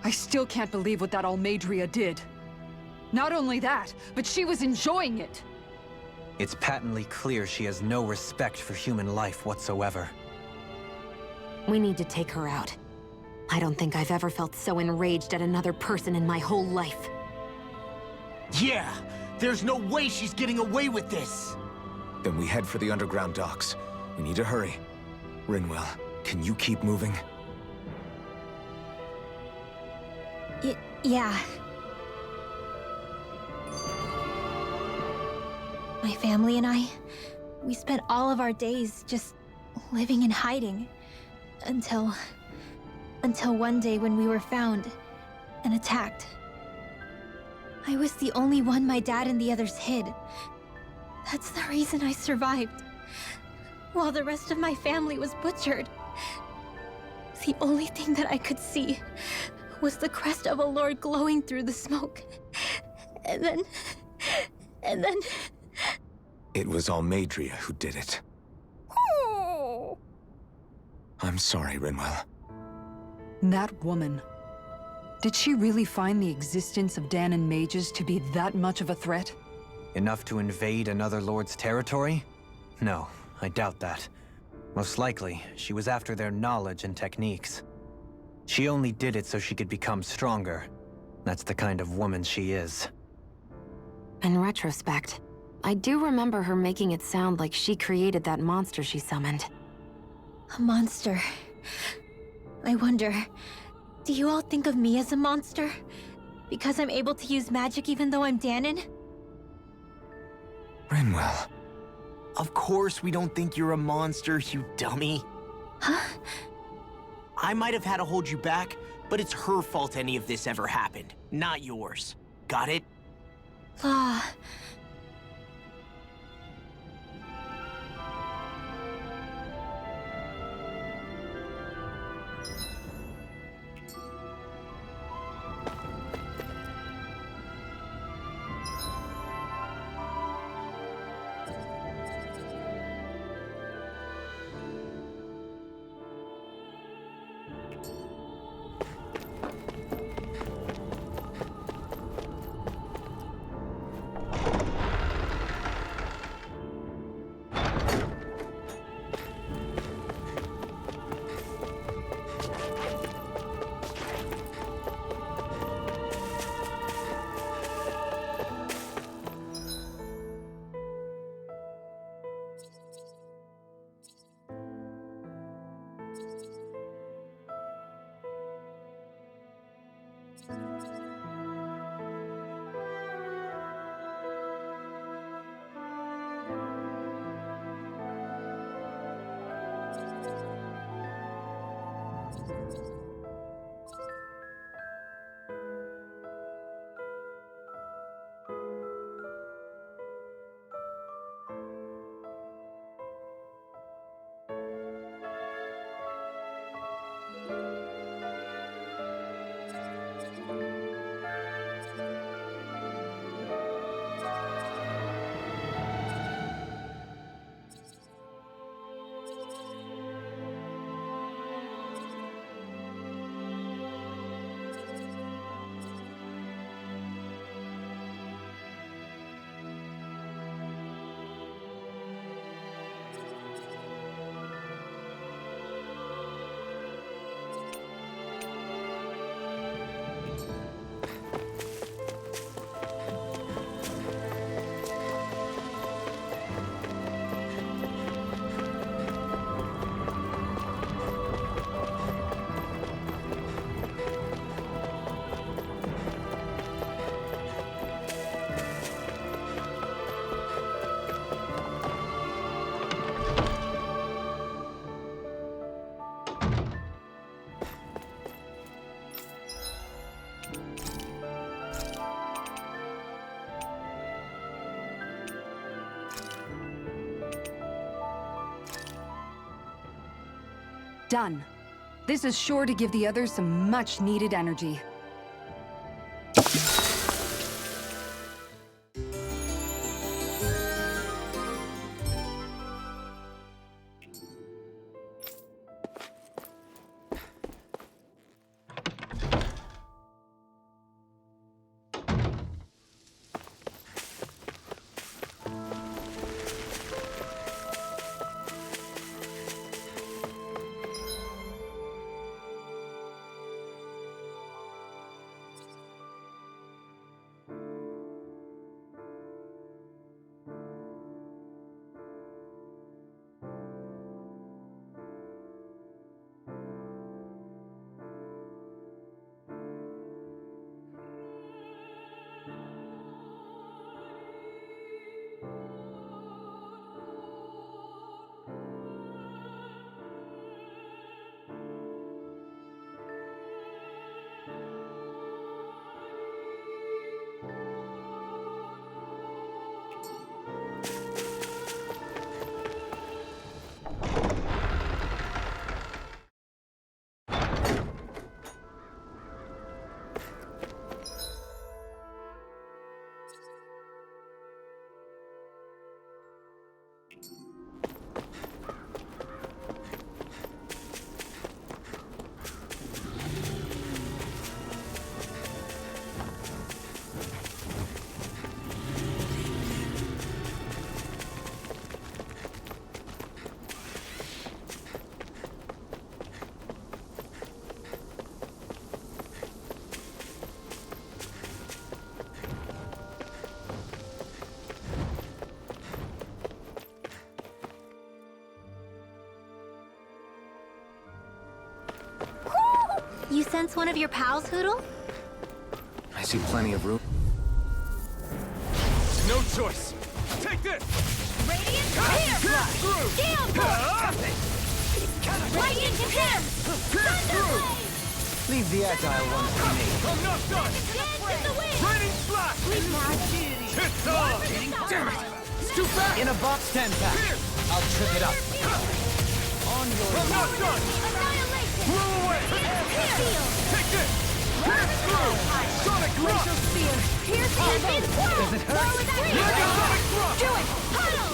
I still can't believe what that Almadria did. Not only that, but she was enjoying it. It's patently clear she has no respect for human life whatsoever. We need to take her out. I don't think I've ever felt so enraged at another person in my whole life. Yeah! There's no way she's getting away with this! Then we head for the underground docks. We need to hurry. Rinwell, can you keep moving? Yeah. My family and I, we spent all of our days just living in hiding. Until one day when we were found and attacked. I was the only one my dad and the others hid. That's the reason I survived. While the rest of my family was butchered. The only thing that I could see was the crest of a lord glowing through the smoke. And then... It was Almadria who did it. Oh. I'm sorry, Rinwell. That woman. Did she really find the existence of Danon mages to be that much of a threat? Enough to invade another lord's territory? No, I doubt that. Most likely, she was after their knowledge and techniques. She only did it so she could become stronger. That's the kind of woman she is. In retrospect, I do remember her making it sound like she created that monster she summoned. A monster. I wonder, do you all think of me as a monster? Because I'm able to use magic even though I'm Danon? Rinwell. Of course we don't think you're a monster, you dummy. Huh? I might have had to hold you back, but it's her fault any of this ever happened, not yours. Got it? Ah. Done. This is sure to give the others some much-needed energy. sense one of your pals, Hoodle? I see plenty of room. No choice. Take this! Radiant Pierce through! Damn Radiant Pierce! Thunderblade! Leave the agile ones to me. I'm not done! Dance in the wind! Raining splash! It's on! Damn it! It's too fast! In a box 10 pack. I'll trip it up. I'm not done! Annihilation! Blow away! Shield! Take this! Pierce through! Sonic Rush! Spear! Pierce and swirl! Does it hurt? Mega Sonic Rush! Do it! Huddle!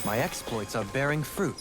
My exploits are bearing fruit.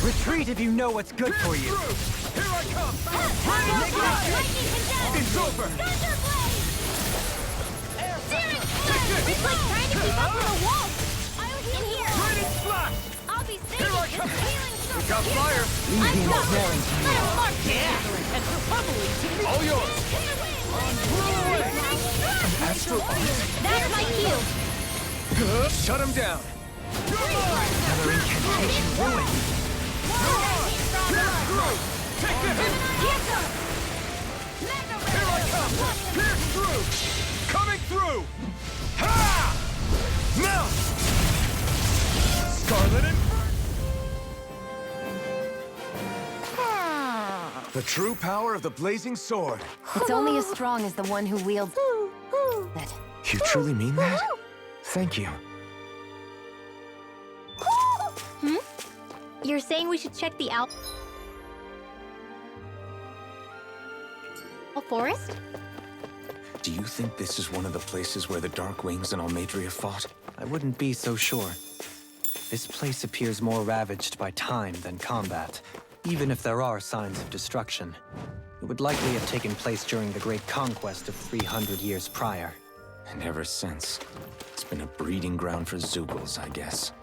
Retreat if you know what's good for you. Here I come! It's over! Thunderblade! Searing Flare! It's like trying to keep up with a wolf! I'll heal here! Raining splash! I'll be safe! Here I come! We got fire! Leave me alone. All yours! Astral That's my cue! Shut him down! Another incantation ruined. Take this! Here I come! Pierce through! Coming through! Ha! Now! Scarlet and... The true power of the blazing sword. It's only as strong as the one who wields it. You truly mean that? Thank you. You're saying we should check the forest? Do you think this is one of the places where the Dark Wings and Almadria fought? I wouldn't be so sure. This place appears more ravaged by time than combat. Even if there are signs of destruction, it would likely have taken place during the Great Conquest of 300 years prior. And ever since, it's been a breeding ground for Zeugles, I guess.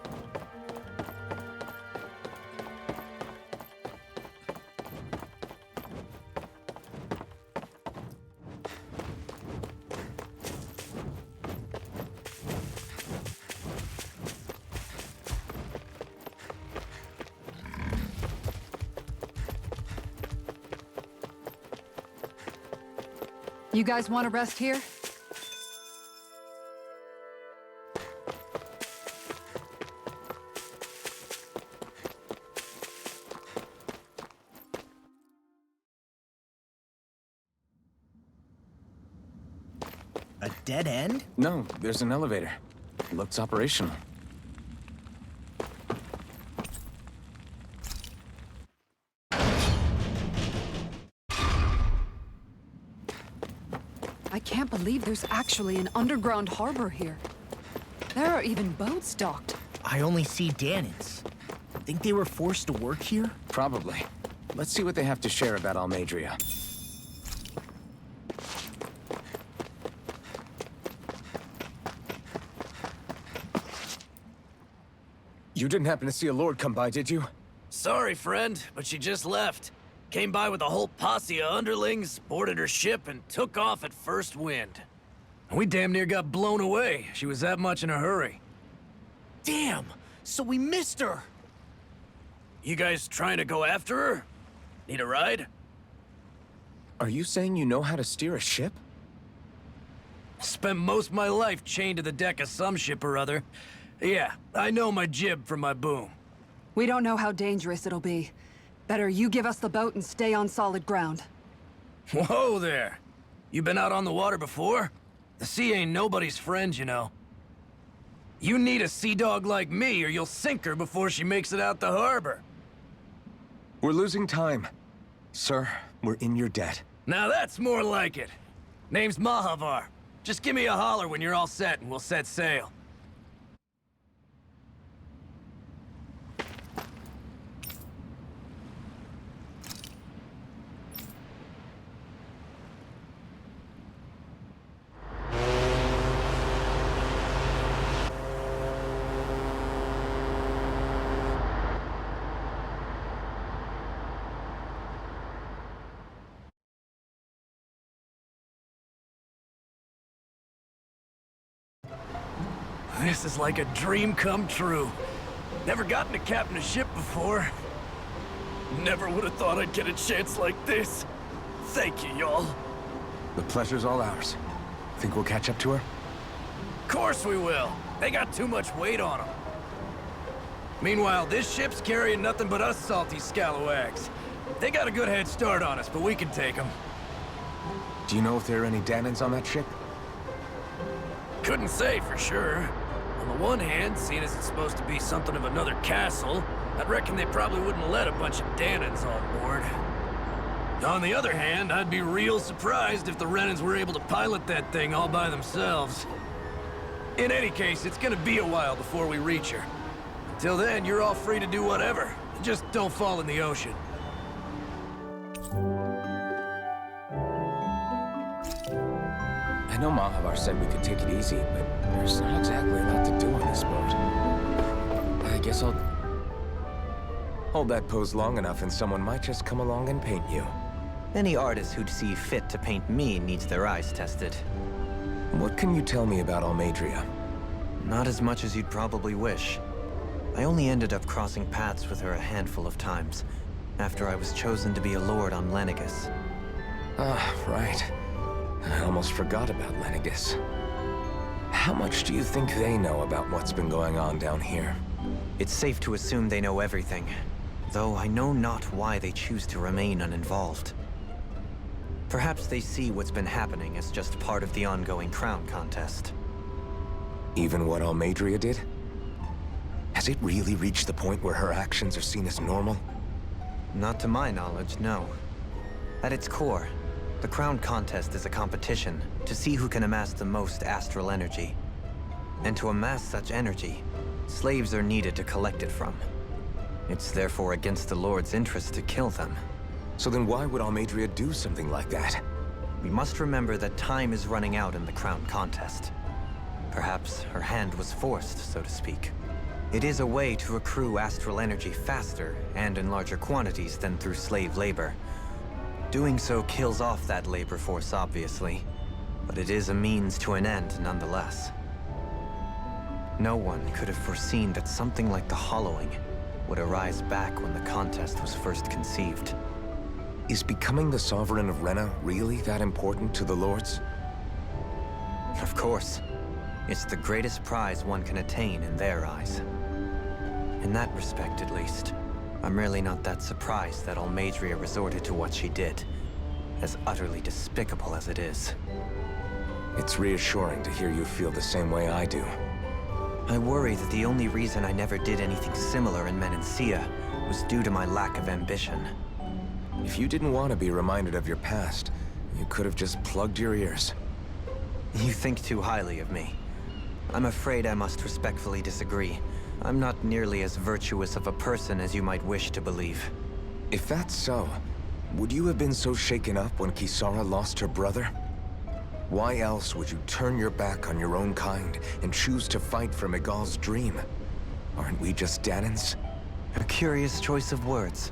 You guys want to rest here? A dead end? No, there's an elevator. Looks operational. I can't believe there's actually an underground harbor here. There are even boats docked. I only see Danans. Think they were forced to work here? Probably. Let's see what they have to share about Almadria. You didn't happen to see a lord come by, did you? Sorry, friend, but she just left. Came by with a whole posse of underlings, boarded her ship, and took off at first wind. We damn near got blown away. She was that much in a hurry. Damn! So we missed her! You guys trying to go after her? Need a ride? Are you saying you know how to steer a ship? Spent most of my life chained to the deck of some ship or other. Yeah, I know my jib from my boom. We don't know how dangerous it'll be. Better you give us the boat and stay on solid ground. Whoa there! You been out on the water before? The sea ain't nobody's friend, you know. You need a sea dog like me, or you'll sink her before she makes it out the harbor. We're losing time. Sir, we're in your debt. Now that's more like it. Name's Mahavar. Just give me a holler when you're all set, and we'll set sail. This is like a dream come true. Never gotten to captain a ship before. Never would have thought I'd get a chance like this. Thank you, y'all. The pleasure's all ours. Think we'll catch up to her? Course we will. They got too much weight on them. Meanwhile, this ship's carrying nothing but us salty scalawags. They got a good head start on us, but we can take them. Do you know if there are any Danans on that ship? Couldn't say for sure. On the one hand, seeing as it's supposed to be something of another castle, I'd reckon they probably wouldn't let a bunch of Danans on board. On the other hand, I'd be real surprised if the Renans were able to pilot that thing all by themselves. In any case, it's gonna be a while before we reach her. Till then, you're all free to do whatever. Just don't fall in the ocean. I know Mahavar said we could take it easy, but there's not exactly a lot to do on this boat. I guess I'll hold that pose long enough and someone might just come along and paint you. Any artist who'd see fit to paint me needs their eyes tested. What can you tell me about Almadria? Not as much as you'd probably wish. I only ended up crossing paths with her a handful of times, after I was chosen to be a lord on Lenegus. Ah, right. I almost forgot about Lenegus. How much do you think they know about what's been going on down here? It's safe to assume they know everything, though I know not why they choose to remain uninvolved. Perhaps they see what's been happening as just part of the ongoing crown contest. Even what Almadria did? Has it really reached the point where her actions are seen as normal? Not to my knowledge, no. At its core, the crown contest is a competition to see who can amass the most astral energy. And to amass such energy, slaves are needed to collect it from. It's therefore against the Lord's interest to kill them. So then why would Almadria do something like that? We must remember that time is running out in the crown contest. Perhaps her hand was forced, so to speak. It is a way to accrue astral energy faster and in larger quantities than through slave labor. Doing so kills off that labor force, obviously, but it is a means to an end nonetheless. No one could have foreseen that something like the Hollowing would arise back when the contest was first conceived. Is becoming the Sovereign of Rena really that important to the Lords? Of course. It's the greatest prize one can attain in their eyes. In that respect, at least, I'm really not that surprised that Almadria resorted to what she did, as utterly despicable as it is. It's reassuring to hear you feel the same way I do. I worry that the only reason I never did anything similar in Menancia was due to my lack of ambition. If you didn't want to be reminded of your past, you could have just plugged your ears. You think too highly of me. I'm afraid I must respectfully disagree. I'm not nearly as virtuous of a person as you might wish to believe. If that's so, would you have been so shaken up when Kisara lost her brother? Why else would you turn your back on your own kind and choose to fight for Miguel's dream? Aren't we just Danans? A curious choice of words.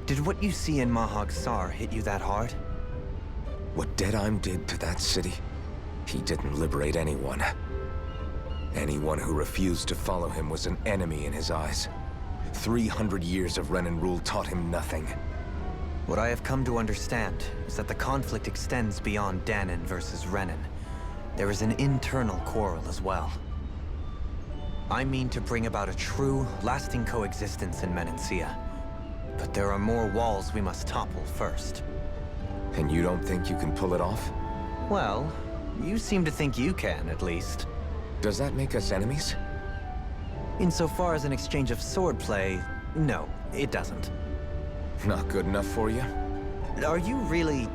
Did what you see in Mahag Sar hit you that hard? What Deadheim did to that city, he didn't liberate anyone. Anyone who refused to follow him was an enemy in his eyes. 300 years of Renan rule taught him nothing. What I have come to understand is that the conflict extends beyond Danon versus Renan. There is an internal quarrel as well. I mean to bring about a true, lasting coexistence in Menancia. But there are more walls we must topple first. And you don't think you can pull it off? Well, you seem to think you can, at least. Does that make us enemies? Insofar as an exchange of swordplay, no, it doesn't. Not good enough for you? Are you really...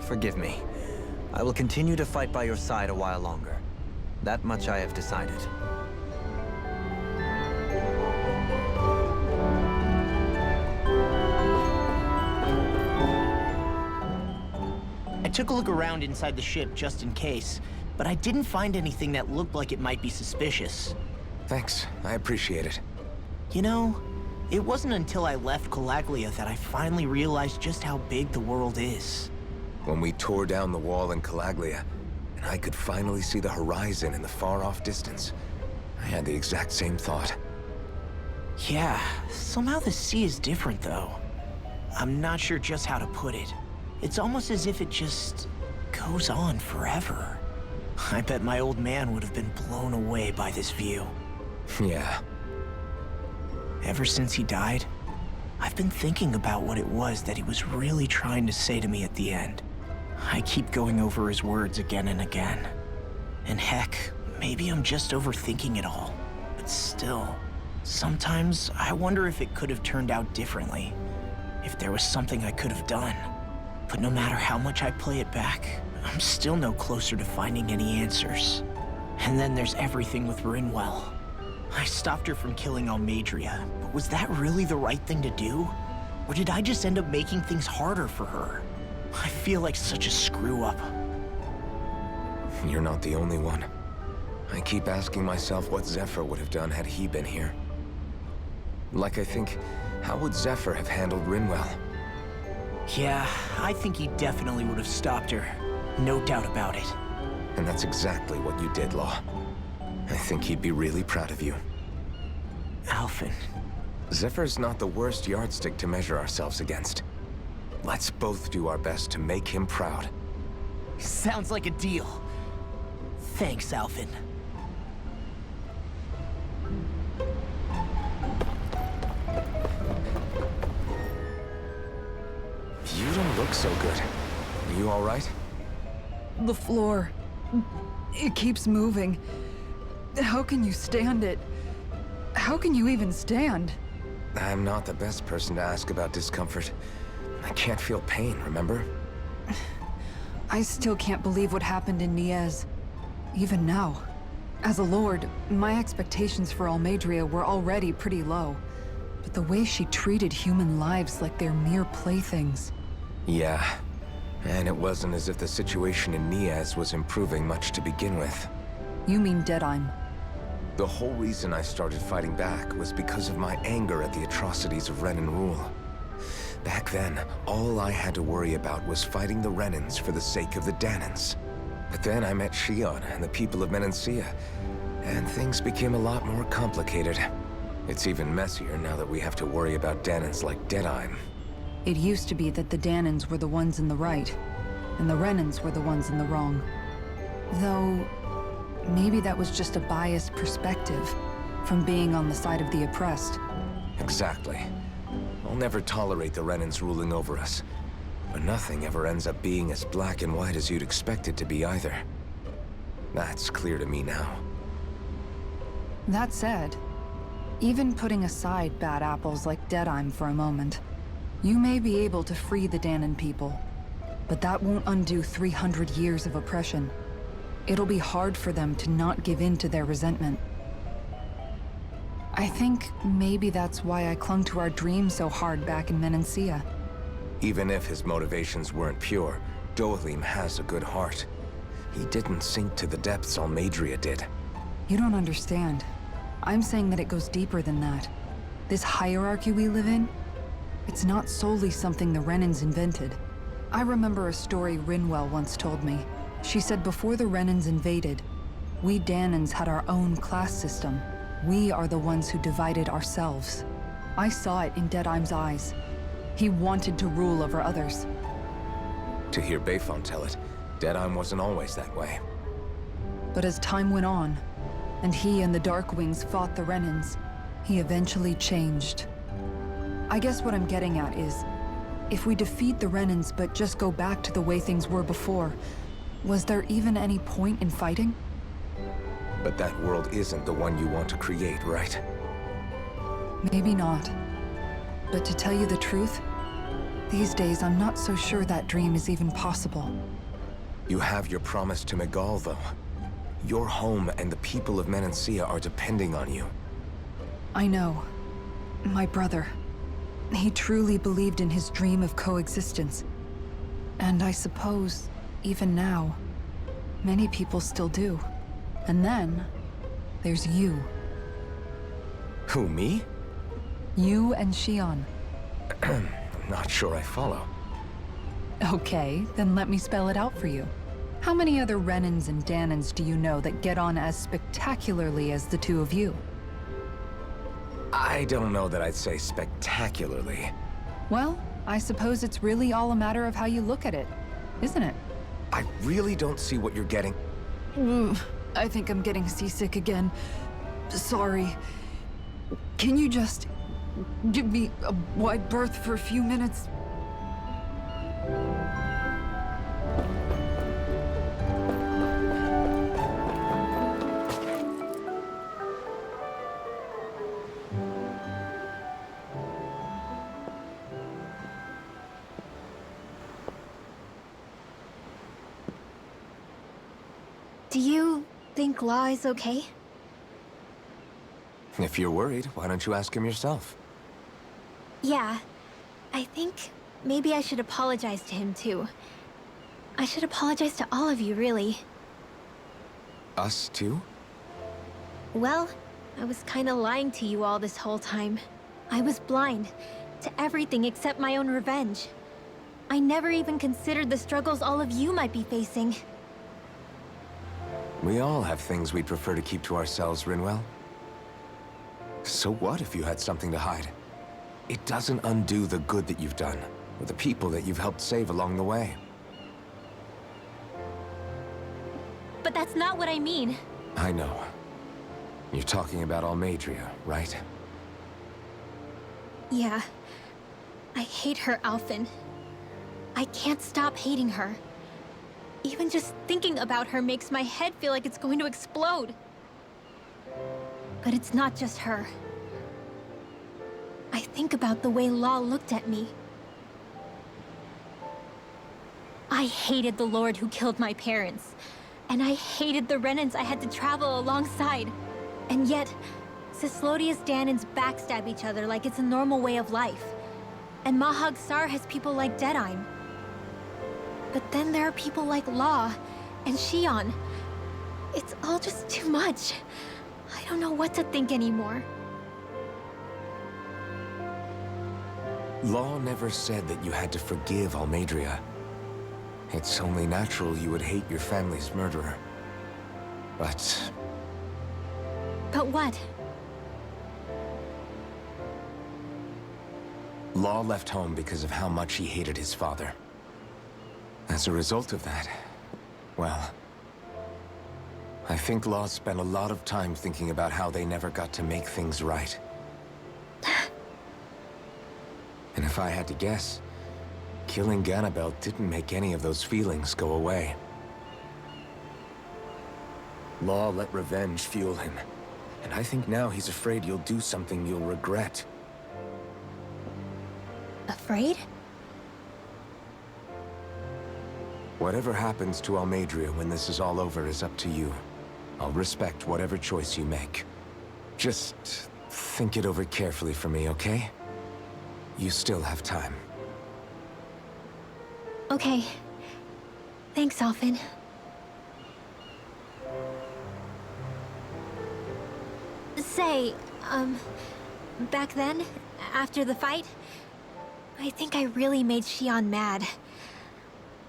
Forgive me. I will continue to fight by your side a while longer. That much I have decided. I took a look around inside the ship just in case, but I didn't find anything that looked like it might be suspicious. Thanks, I appreciate it. You know, it wasn't until I left Calaglia that I finally realized just how big the world is. When we tore down the wall in Calaglia, and I could finally see the horizon in the far-off distance, I had the exact same thought. Yeah, somehow the sea is different though. I'm not sure just how to put it. It's almost as if it just goes on forever. I bet my old man would have been blown away by this view. Yeah. Ever since he died, I've been thinking about what it was that he was really trying to say to me at the end. I keep going over his words again and again. And heck, maybe I'm just overthinking it all. But still, sometimes I wonder if it could have turned out differently. If there was something I could have done. But no matter how much I play it back, I'm still no closer to finding any answers. And then there's everything with Rinwell. I stopped her from killing Almadria, but was that really the right thing to do? Or did I just end up making things harder for her? I feel like such a screw-up. You're not the only one. I keep asking myself what Zephyr would have done had he been here. Like I think, how would Zephyr have handled Rinwell? Yeah, I think he definitely would have stopped her. No doubt about it. And that's exactly what you did, Law. I think he'd be really proud of you. Alphen. Zephyr's not the worst yardstick to measure ourselves against. Let's both do our best to make him proud. Sounds like a deal. Thanks, Alphen. You don't look so good. Are you all right? The floor. It keeps moving. How can you stand it? How can you even stand? I'm not the best person to ask about discomfort. I can't feel pain, remember? I still can't believe what happened in Niez. Even now. As a lord, my expectations for Almadria were already pretty low. But the way she treated human lives like they're mere playthings. Yeah. And it wasn't as if the situation in Niez was improving much to begin with. You mean Deadheim? The whole reason I started fighting back was because of my anger at the atrocities of Renan rule. Back then, all I had to worry about was fighting the Renans for the sake of the Danans. But then I met Shion and the people of Menancia, and things became a lot more complicated. It's even messier now that we have to worry about Danans like Deadheim. It used to be that the Danans were the ones in the right, and the Renans were the ones in the wrong. Though, maybe that was just a biased perspective from being on the side of the oppressed. Exactly. I'll never tolerate the Renans ruling over us. But nothing ever ends up being as black and white as you'd expect it to be either. That's clear to me now. That said, even putting aside bad apples like Deadheim for a moment, you may be able to free the Danon people, but that won't undo 300 years of oppression. It'll be hard for them to not give in to their resentment. I think maybe that's why I clung to our dream so hard back in Menancia. Even if his motivations weren't pure, Dohalim has a good heart. He didn't sink to the depths Almadria did. You don't understand. I'm saying that it goes deeper than that. This hierarchy we live in, it's not solely something the Renans invented. I remember a story Rinwell once told me. She said before the Renans invaded, we Danans had our own class system. We are the ones who divided ourselves. I saw it in Deadheim's eyes. He wanted to rule over others. To hear Bayfon tell it, Deadeye wasn't always that way. But as time went on, and he and the Darkwings fought the Renans, he eventually changed. I guess what I'm getting at is, if we defeat the Renans but just go back to the way things were before, was there even any point in fighting? But that world isn't the one you want to create, right? Maybe not. But to tell you the truth, these days I'm not so sure that dream is even possible. You have your promise to Megal, though. Your home and the people of Menancia are depending on you. I know. My brother. He truly believed in his dream of coexistence. And I suppose, even now, many people still do. And then, there's you. Who, me? You and Xion. Not sure I follow. Okay, then let me spell it out for you. How many other Renans and Danans do you know that get on as spectacularly as the two of you? I don't know that I'd say spectacularly. Well, I suppose it's really all a matter of how you look at it, isn't it? I really don't see what you're getting. I think I'm getting seasick again. Sorry. Can you just give me a wide berth for a few minutes? Do you think Law is okay? If you're worried, why don't you ask him yourself? Yeah. I think maybe I should apologize to him too. I should apologize to all of you, really. Us too? Well, I was kinda lying to you all this whole time. I was blind to everything except my own revenge. I never even considered the struggles all of you might be facing. We all have things we'd prefer to keep to ourselves, Rinwell. So what if you had something to hide? It doesn't undo the good that you've done, or the people that you've helped save along the way. But that's not what I mean. I know. You're talking about Almadria, right? Yeah. I hate her, Alphen. I can't stop hating her. Even just thinking about her makes my head feel like it's going to explode. But it's not just her. I think about the way Law looked at me. I hated the Lord who killed my parents. And I hated the Renans I had to travel alongside. And yet, Cislodius Danans backstab each other like it's a normal way of life. And Mahag Sar has people like Deadeye. But then there are people like Law and Xion. It's all just too much. I don't know what to think anymore. Law never said that you had to forgive Almadria. It's only natural you would hate your family's murderer. But But what? Law left home because of how much he hated his father. As a result of that, well, I think Law spent a lot of time thinking about how they never got to make things right. And if I had to guess, killing Ganabel didn't make any of those feelings go away. Law let revenge fuel him, and I think now he's afraid you'll do something you'll regret. Afraid? Whatever happens to Almadria when this is all over is up to you. I'll respect whatever choice you make. Just think it over carefully for me, okay? You still have time. Okay. Thanks, Alphen. Say, back then, after the fight, I think I really made Xion mad.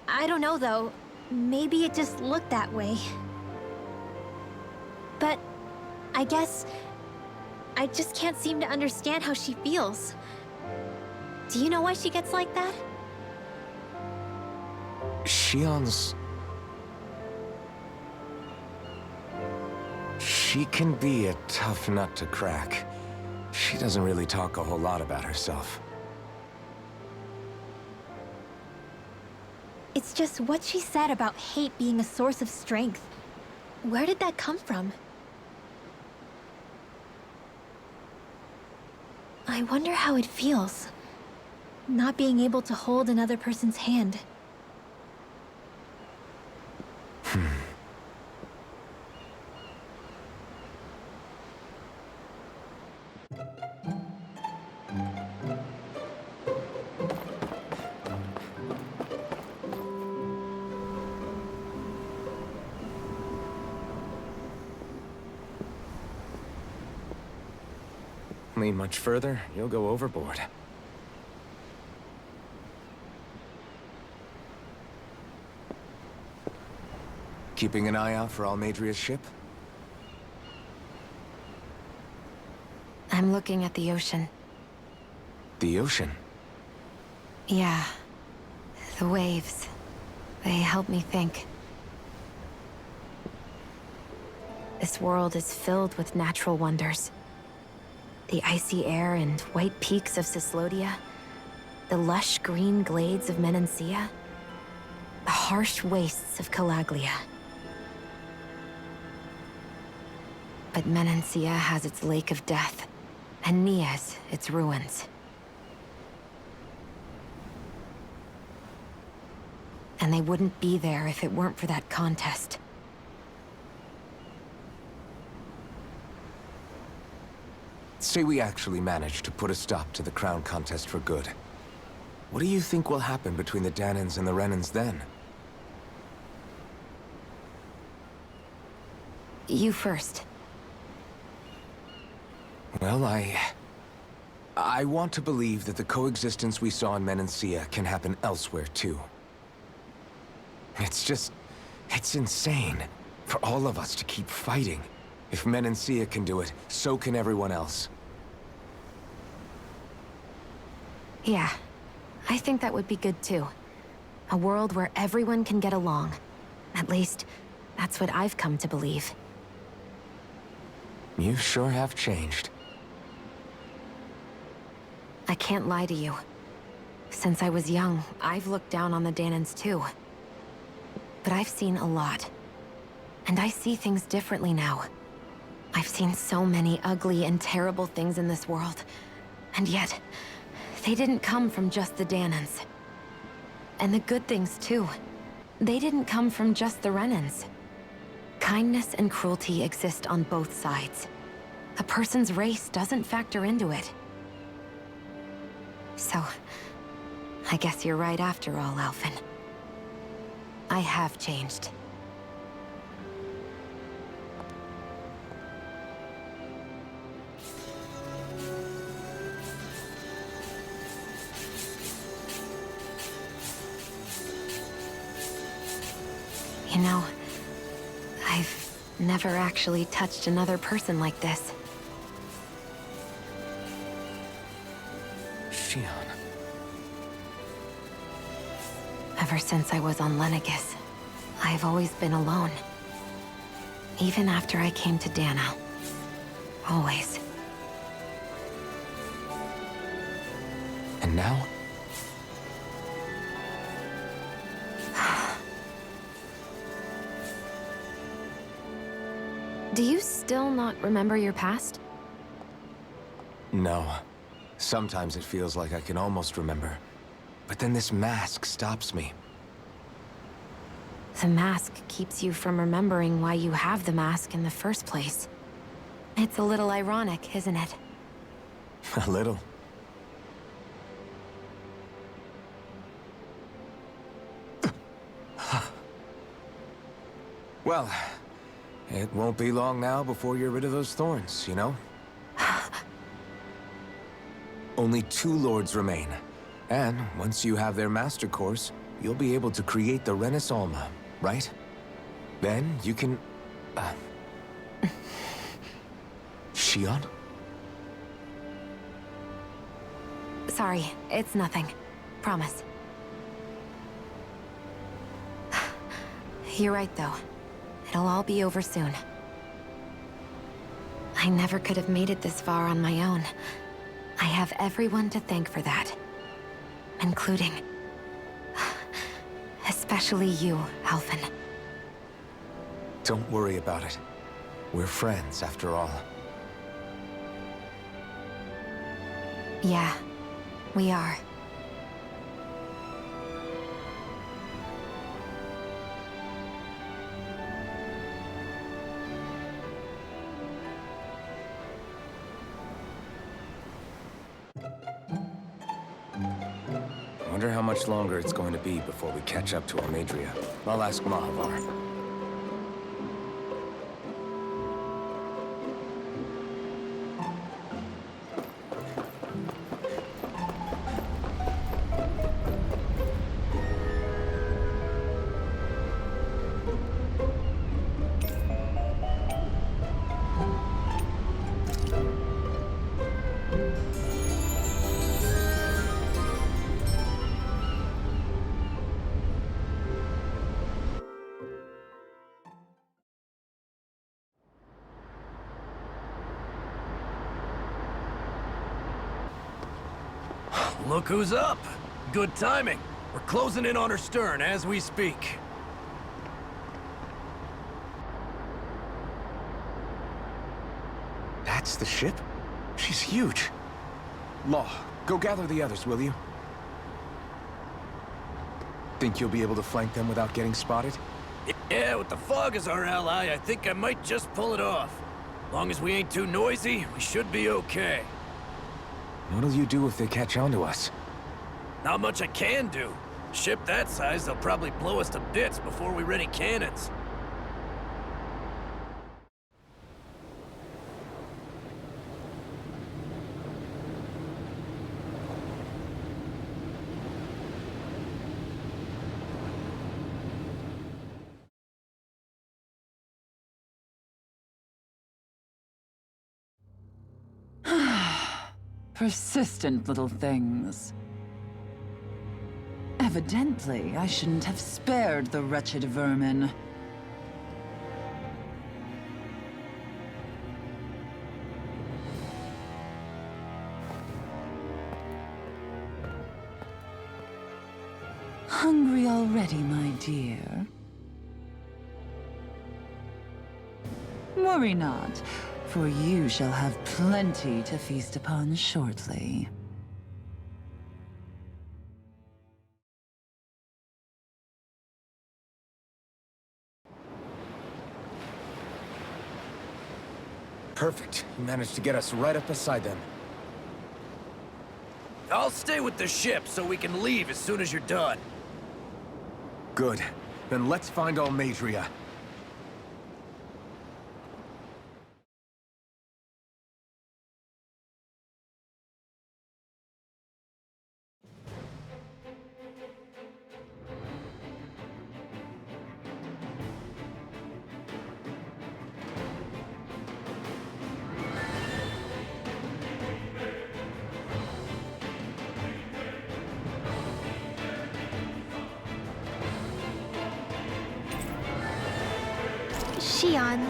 I don't know, though. Maybe it just looked that way. But I guess I just can't seem to understand how she feels. Do you know why she gets like that? Shion's... She can be a tough nut to crack. She doesn't really talk a whole lot about herself. It's just what she said about hate being a source of strength. Where did that come from? I wonder how it feels, not being able to hold another person's hand. Lean much further, you'll go overboard. Keeping an eye out for Almadria's ship? I'm looking at the ocean. The ocean? Yeah. The waves. They help me think. This world is filled with natural wonders. The icy air and white peaks of Cislodia, the lush green glades of Menancia, the harsh wastes of Calaglia. But Menancia has its Lake of Death, and Nias its ruins. And they wouldn't be there if it weren't for that contest. Say we actually manage to put a stop to the crown contest for good. What do you think will happen between the Danans and the Renans then? You first. Well, I want to believe that the coexistence we saw in Menancia can happen elsewhere, too. It's insane for all of us to keep fighting. If Menancia can do it, so can everyone else. Yeah, I think that would be good too. A world where everyone can get along. At least, that's what I've come to believe. You sure have changed. I can't lie to you. Since I was young, I've looked down on the Danans too. But I've seen a lot. And I see things differently now. I've seen so many ugly and terrible things in this world. And yet, they didn't come from just the Danans. And the good things too. They didn't come from just the Renans. Kindness and cruelty exist on both sides. A person's race doesn't factor into it. So, I guess you're right after all, Alphen. I have changed. You know, I've never actually touched another person like this. Shion. Ever since I was on Lenegis, I've always been alone. Even after I came to Dana. Always. And now? Do you still not remember your past? No. Sometimes it feels like I can almost remember. But then this mask stops me. The mask keeps you from remembering why you have the mask in the first place. It's a little ironic, isn't it? A little. Well, it won't be long now before you're rid of those thorns, you know? Only 2 lords remain. And once you have their master course, you'll be able to create the Renis Alma, right? Then you can... Shion? Sorry, it's nothing. Promise. You're right, though. It'll all be over soon. I never could have made it this far on my own. I have everyone to thank for that. Including... especially you, Alvin. Don't worry about it. We're friends, after all. Yeah, we are. Wonder how much longer it's going to be before we catch up to Almeidrea. I'll ask Mahavar. Look who's up! Good timing. We're closing in on her stern as we speak. That's the ship? She's huge. Law, go gather the others, will you? Think you'll be able to flank them without getting spotted? Yeah, with the fog as our ally, I think I might just pull it off. Long as we ain't too noisy, we should be okay. What'll you do if they catch on to us? Not much I can do. Ship that size, they'll probably blow us to bits before we ready cannons. Persistent little things. Evidently, I shouldn't have spared the wretched vermin. Hungry already, my dear? Worry not, for you shall have plenty to feast upon shortly. Perfect. You managed to get us right up beside them. I'll stay with the ship so we can leave as soon as you're done. Good. Then let's find Almeidrea. Xian,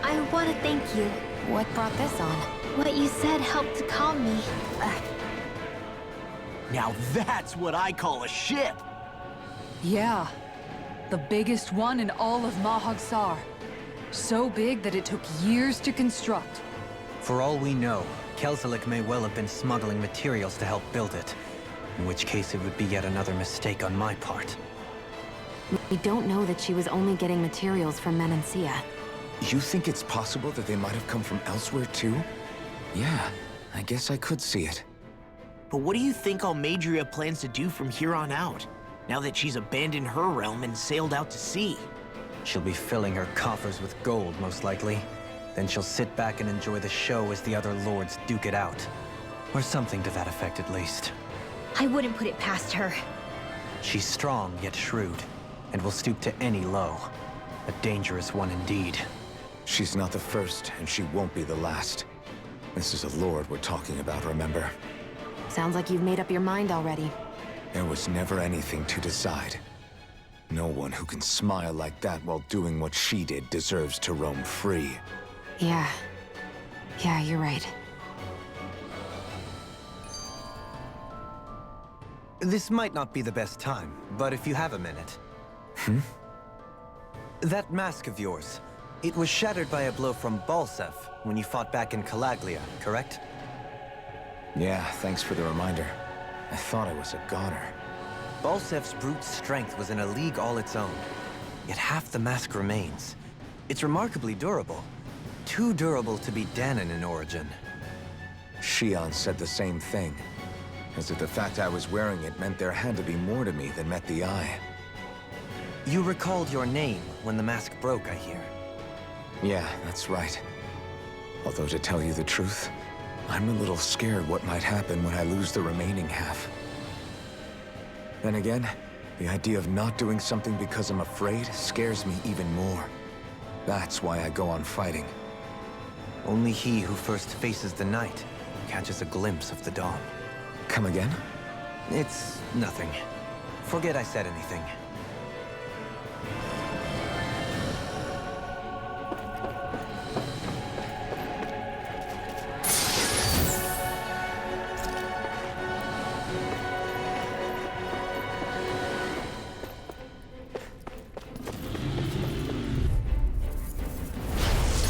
I want to thank you. What brought this on? What you said helped to calm me. Now that's what I call a ship! Yeah. The biggest one in all of Mahagsar. So big that it took years to construct. For all we know, Kelzelik may well have been smuggling materials to help build it. In which case it would be yet another mistake on my part. We don't know that she was only getting materials from Menancia. You think it's possible that they might have come from elsewhere, too? Yeah, I guess I could see it. But what do you think Almeidrea plans to do from here on out, now that she's abandoned her realm and sailed out to sea? She'll be filling her coffers with gold, most likely. Then she'll sit back and enjoy the show as the other lords duke it out. Or something to that effect, at least. I wouldn't put it past her. She's strong, yet shrewd, and will stoop to any low. A dangerous one indeed. She's not the first, and she won't be the last. This is a lord we're talking about, remember? Sounds like you've made up your mind already. There was never anything to decide. No one who can smile like that while doing what she did deserves to roam free. Yeah. Yeah, you're right. This might not be the best time, but if you have a minute. That mask of yours, it was shattered by a blow from Balsef when you fought back in Calaglia, correct? Yeah, thanks for the reminder. I thought I was a goner. Balsef's brute strength was in a league all its own. Yet half the mask remains. It's remarkably durable. Too durable to be Danon in origin. Shion said the same thing. As if the fact I was wearing it meant there had to be more to me than met the eye. You recalled your name when the mask broke, I hear. Yeah, that's right. Although to tell you the truth, I'm a little scared what might happen when I lose the remaining half. Then again, the idea of not doing something because I'm afraid scares me even more. That's why I go on fighting. Only he who first faces the night catches a glimpse of the dawn. Come again? It's nothing. Forget I said anything.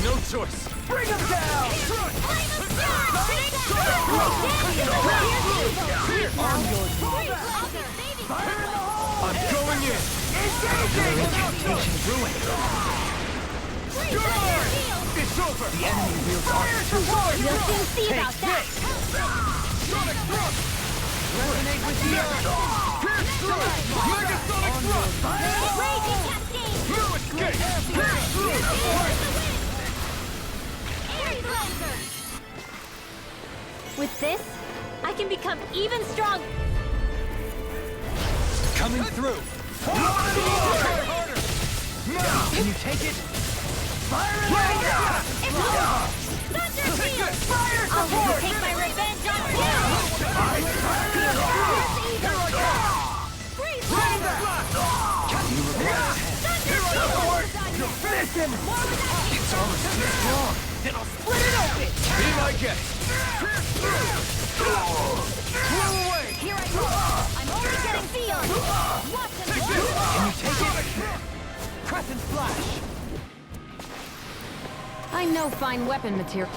No choice. Bring him down! I'm going in! Reputation ruined. It's over! The enemy wields arms too. We'll soon see about that. Sonic thrust! Resonate with the earth. Pierce through! Mega sonic thrust! Raging cascade! No escape! Pierce through! With this, I can become even stronger. Coming through! Can you take it? Thunder field! I'll have to take my revenge on you! Freeze Listen! It's almost too strong. Then I'll split it open. Be my guest! Pierce through! Blow away! Here I go! I'm only getting beyond! Watch and Take learn! this! Can you take it? Crescent Flash! I know fine weapon material.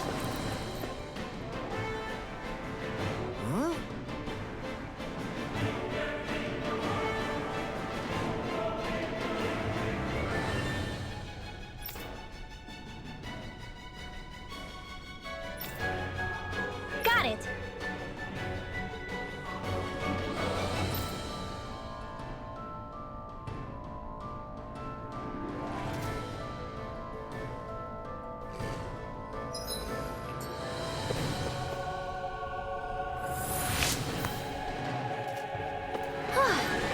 Got it!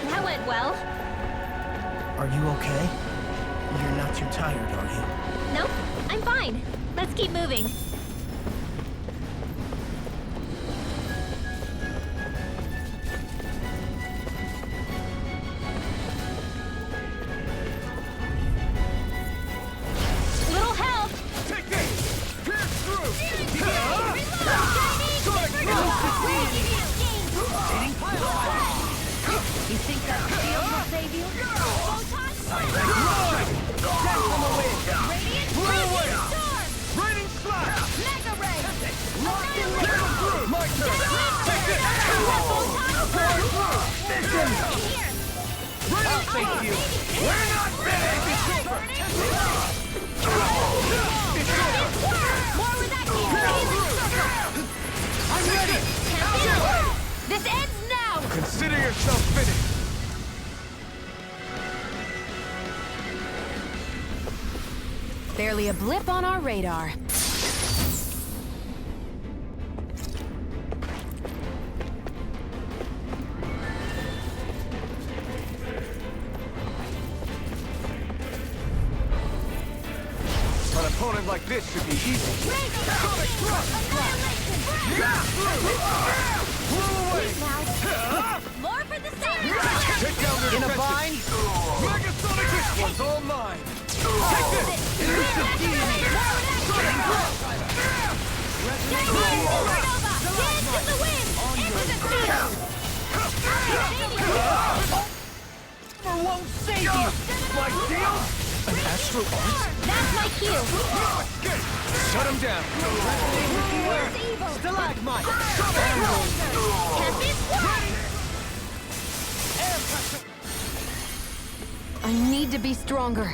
That went well. Are you okay? You're not too tired, are you? Nope, I'm fine. Let's keep moving. Little help! Take this! Pierce through! You think that shield will save you? Radiant Raging Storm! Raining slash! Mega Ray! Pierce through! My turn! Take this! Here! Raining slash! We're not finished! It's over! More with that heat! I'm ready! This ends now! Consider yourself finished! Barely a blip on our radar. An opponent like this should be easy. Sonic thrust! More for the sake. Take down their In a defenses. bind? Megasonic, this one's all mine. Take this. Won't save you! My deal? An astral art? That's my cue. Escape. Shut him down. Stalagmite! I need to be stronger.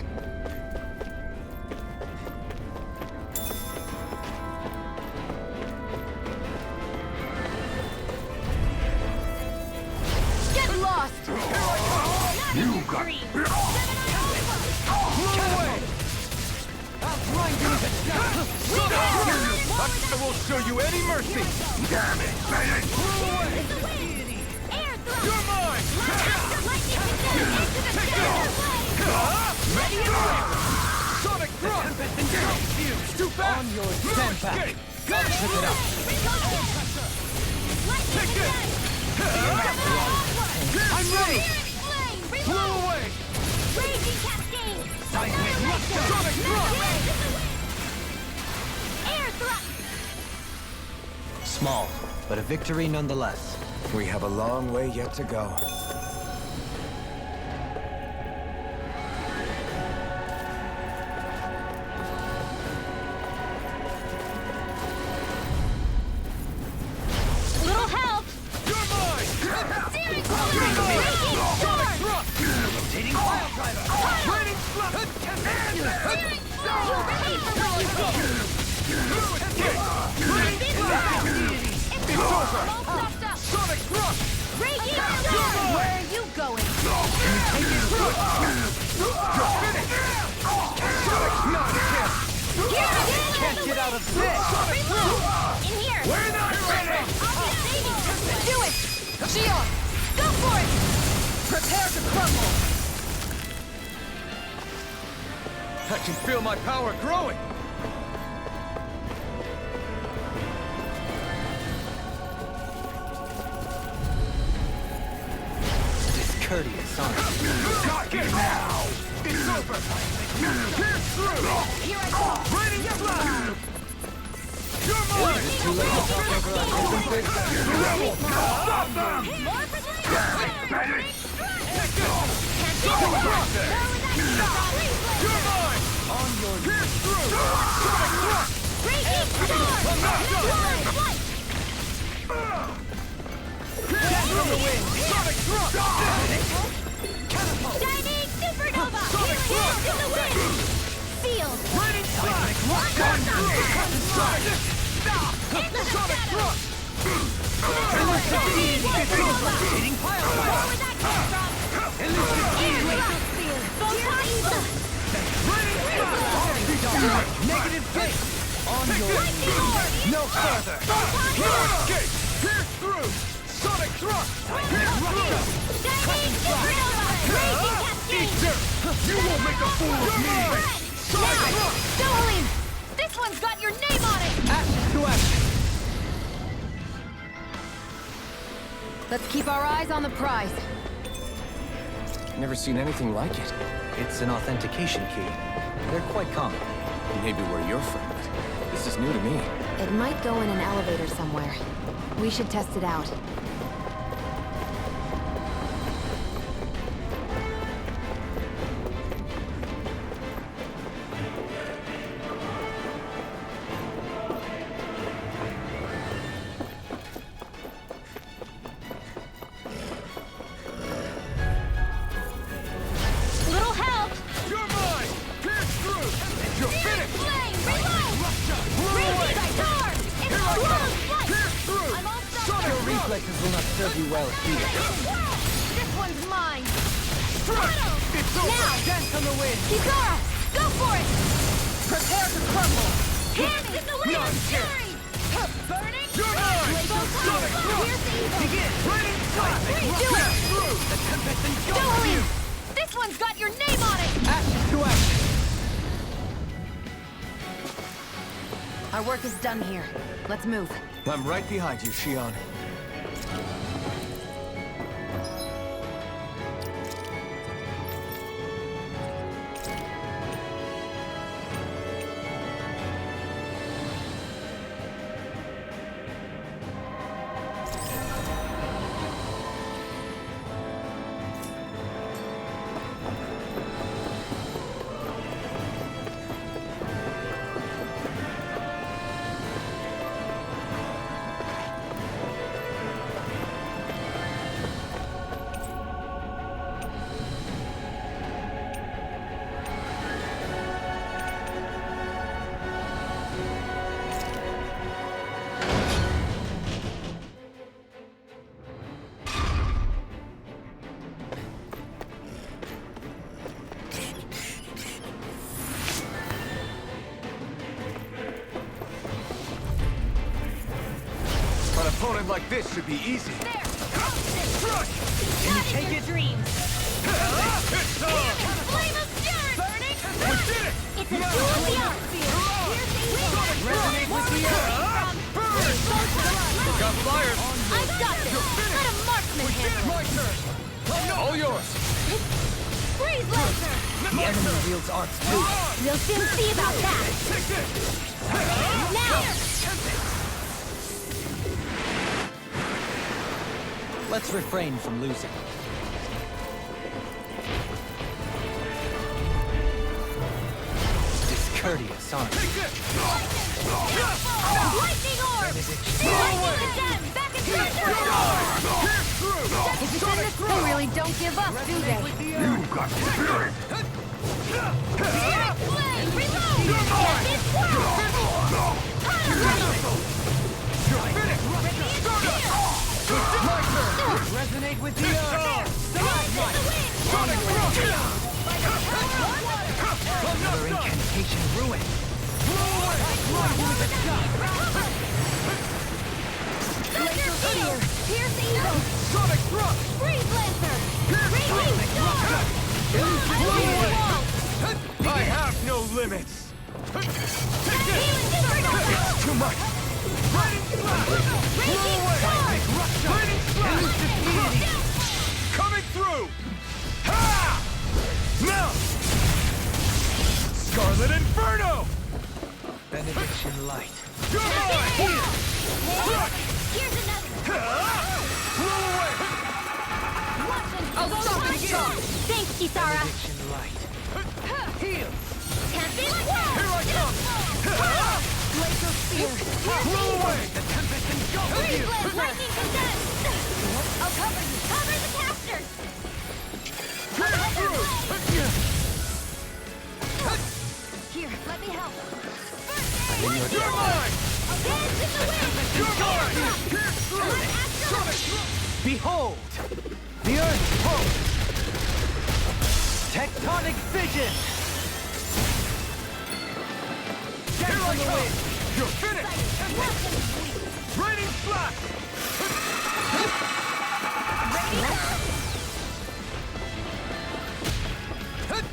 Get lost! You got Blew away! I'll grind you to death! I won't show you any mercy. Damn it, man. Blew away! You're mine. Ready and ready! Sonic thrust. Too fast! On your stand back! Escape. Pick it up! Take this. I'm ready! Blow away. Sonic thrust. Small, but a victory nonetheless. We have a long way yet to go. Little help. You're mine. Steering Rotating pile driver! Raining slap. It's over. Sonic thrust. Where are you going? You're finished. Not again. Can't get out of this! In here. We're not ready. Do it! Shion! Go for it! Prepare to crumble! I can feel my power growing. Discourteous, aren't you? Got it now. It's over. Pierce through. Here I come! Raining slap. You're mine. Too late to talk over our differences? Stop them. More for the You're mine. On your Pierce through. Sonic thrust. I'm not done. Sonic thrust. Shining supernova! Sonic thrust. To the wind! Sealed! Raining slap. Sonic thrust. rotating pile driver! Negative base! On your no further! Escape. Pierce through. Sonic thrust. Eat dirt. You won't make a fool of me. Sonic thrust. Dolan! This one's got your name on it! Ashes to ashes! Let's keep our eyes on the prize. Never seen anything like it. It's an authentication key. They're quite common. Maybe where you're from, but this is new to me. It might go in an elevator somewhere. We should test it out. Little help! You're mine. Pierce through. You're finished. Flame! Reload! Raging star! It's a long flight! Pierce through. I'm all stuck Sonic Your thrust. reflexes will not serve you well here. This one's mine! Thrust. It's over. Now! Dance on the wind! Kizara! Go for it! Prepare to crumble! Hands in the wind! Fury! Burning! You're mine. Sonic thrust. Here's the evil! Begin. Raining slap. Do it! Pierce through. The tempest engulfs Dolan! you! This one's got your name on it! Ashes to ashes! Our work is done here. Let's move. I'm right behind you, Shion. opponent like this should be easy. There! Crush! Can you take it? Dreams! It's on! Flame of fury! Burning! We did it! It's a duel of the arts! Resonate with the earth! Burn! Got flyers! I've got this! Let a marksman handle! My turn! All yours! Freeze laser! The enemy wields arts too. We'll soon see about that! Take this! Now! Let's refrain from losing. Discourteous, aren't you? Take this! Lightning orb! Lightning condemn! Back in center! Pierce through! If it's in this, they really don't give up, do they? You've got spirit! Spirit flame! Reload! Get this work! You're finished! Start up! My turn! Resonate with the earth. Sonic Thrust! Another incantation ruined. Laser spear! Pierce evil! Sonic Thrust! Freeze lancer! Radiant storm! Unleash wall! I have no limits! Healing supernova! Too much! Raging Slash! Raging storm! Raging Slash! Coming through! Ha! Now! Scarlet Inferno! Benediction light. You're mine! Here's another! Blow away! I'll stop it again! Thanks, Kisara! Benediction light. Heal! Tempest Here I come! Laser spear! Blow away! The tempest engulfs Freeze you! blast! Lightning condensed! I'll cover you! Cover the caster! Pierce through! Here, let me help! You're mine! Dance in the wind! You're mine! Pierce through! Sonic! Behold! The earth pulse! Tectonic vision! Here I come! You're finished! Raining Slash!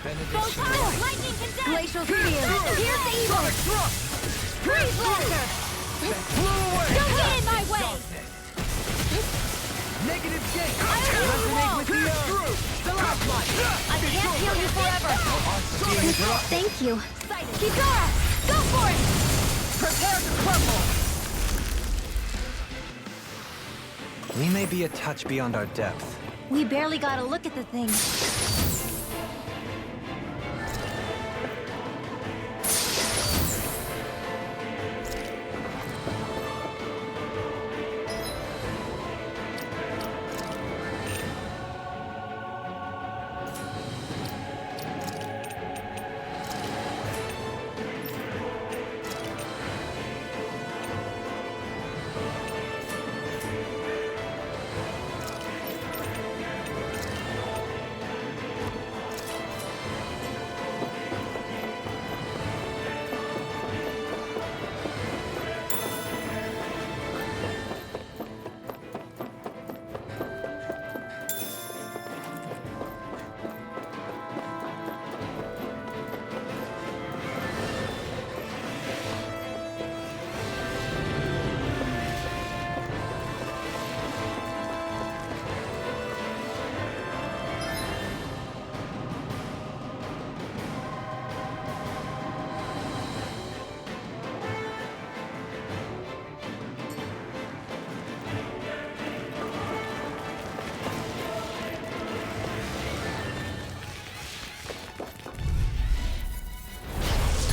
Benediction Lightning condensed! Glacial spear! Pierce evil! Sonic Thrust! Freeze laser! Blow away! Don't get in my way! negative gate! Resonate with Pierce through! I can't heal you forever! Thank you. Kisara! Go for it! Prepare to crumble! We may be a touch beyond our depth. We barely got a look at the thing.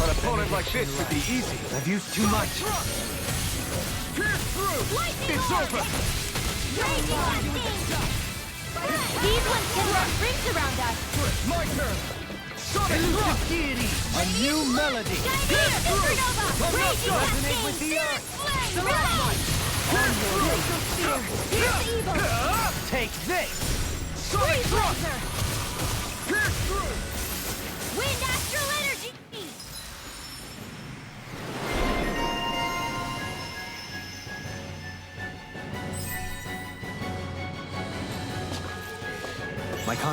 An opponent like this should be easy. I've used too much. Pierce through! It's over! These ones can run rings around us. My turn! Sonic Thrust! Deity, a new melody. Dive supernova! Raging Resonate with cascade! the earth. Flame! Reload! Here's evil! Take this. Sonic Freeze Thrust! laser! Pierce through! Wind astral energy!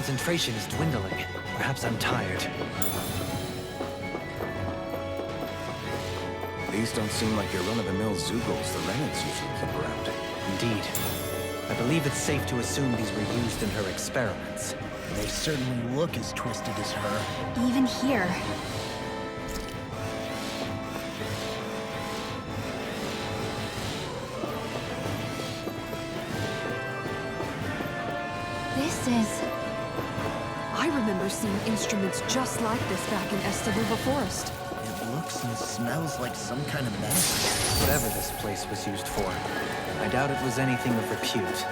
concentration is dwindling. Perhaps I'm tired. These don't seem like your run-of-the-mill Zoogles the Renans usually keep around. Indeed. I believe it's safe to assume these were used in her experiments. They certainly look as twisted as her. Even here. This is... I remember seeing instruments just like this back in Estaluva Forest. It looks and smells like some kind of medicine. Whatever this place was used for, I doubt it was anything of repute.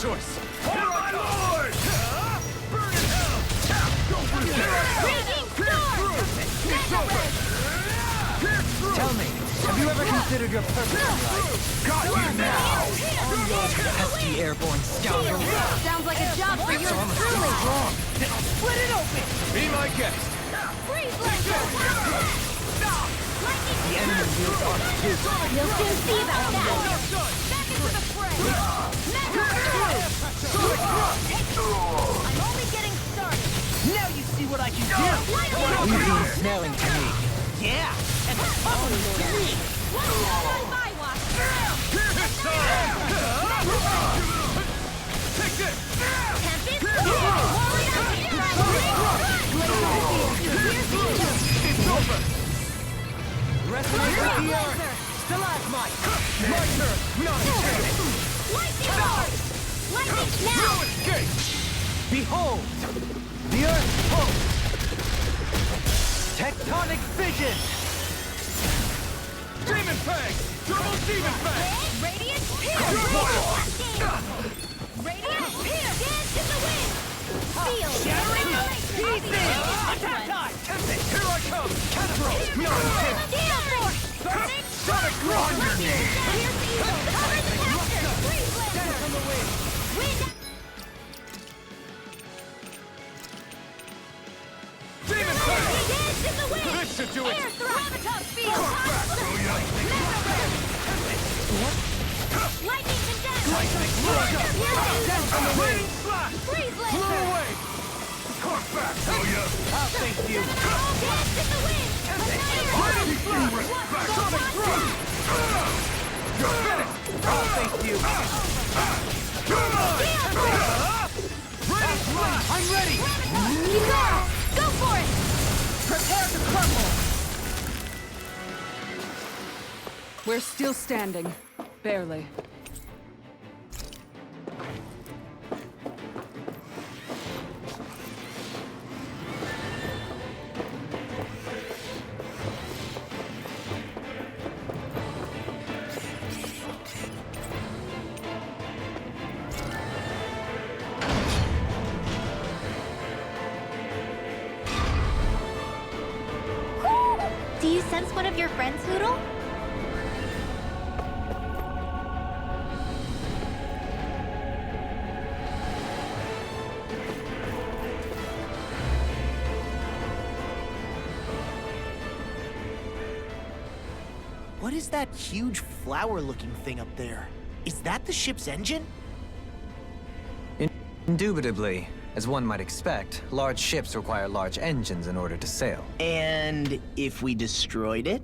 Choice. For my lord! Burn in hell! Go for it! It's over! Pierce through! Tell me, have you ever considered your purpose in life? Got you now! Pesky airborne scoundrel! Sounds like a job for you truly. Split it open! Be my guest! The enemy wields arc too. You'll soon see about that. Back into the fray. I'm only getting started. Now you see what I can do! You've been smelling to me. Yeah! And the power is me! Not on my watch. Here it's time! Take this! It's over! Resonate with the earth! Stalagmite! My turn! Not a chance! Lightning bolt! Lightning now! No escape! Behold! The earth pulse! Tectonic vision! Demon Fang! Double Demon Fang! Radiant Pierce! Radiant Pierce! Dance in the wind! Feel shattering pieces! Attack time! Here I come! Catapult! Not a chance! Steel Force! Burning Sonic on your name! Pierce Evil! Cover the capture! Freeze Laser! From the wind! Wind! Demon Fang! Dance in the wind! This should do it! Air thrust! Graviton Field! Back, Sonya! Lightning condense! Lightning Pierce Rain Slash! Freeze Blow Laser! away! Cock back, Sonya! I'll thank you! Dance in the wind! Lightning Flash! Sonic Thrust! You're finished! I'll thank you! Come on! Rain Slash! I'm ready! Keep going! Go for it! Prepare to crumble! We're still standing. Barely. Do you sense one of your friends, Hoodle? What is that huge flower-looking thing up there? Is that the ship's engine? Indubitably. As one might expect, large ships require large engines in order to sail. And if we destroyed it?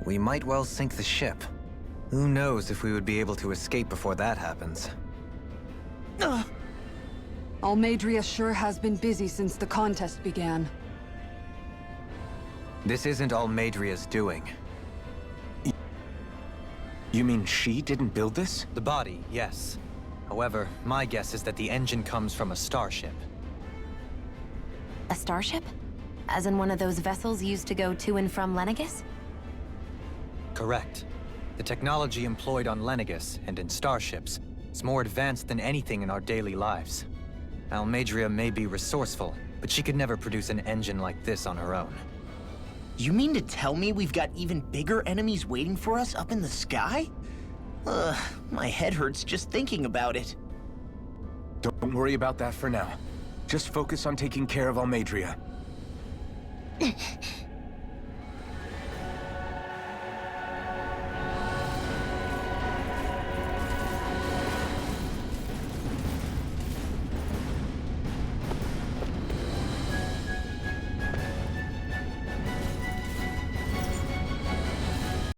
We might well sink the ship. Who knows if we would be able to escape before that happens. Almadria sure has been busy since the contest began. This isn't all Madria's doing. You mean she didn't build this? The body, yes. However, my guess is that the engine comes from a starship. A starship? As in one of those vessels used to go to and from Lenegis? Correct. The technology employed on Lenegis and in starships is more advanced than anything in our daily lives. Almadria may be resourceful, but she could never produce an engine like this on her own. You mean to tell me we've got even bigger enemies waiting for us up in the sky? Ugh, my head hurts just thinking about it. Don't worry about that for now. Just focus on taking care of Almadria.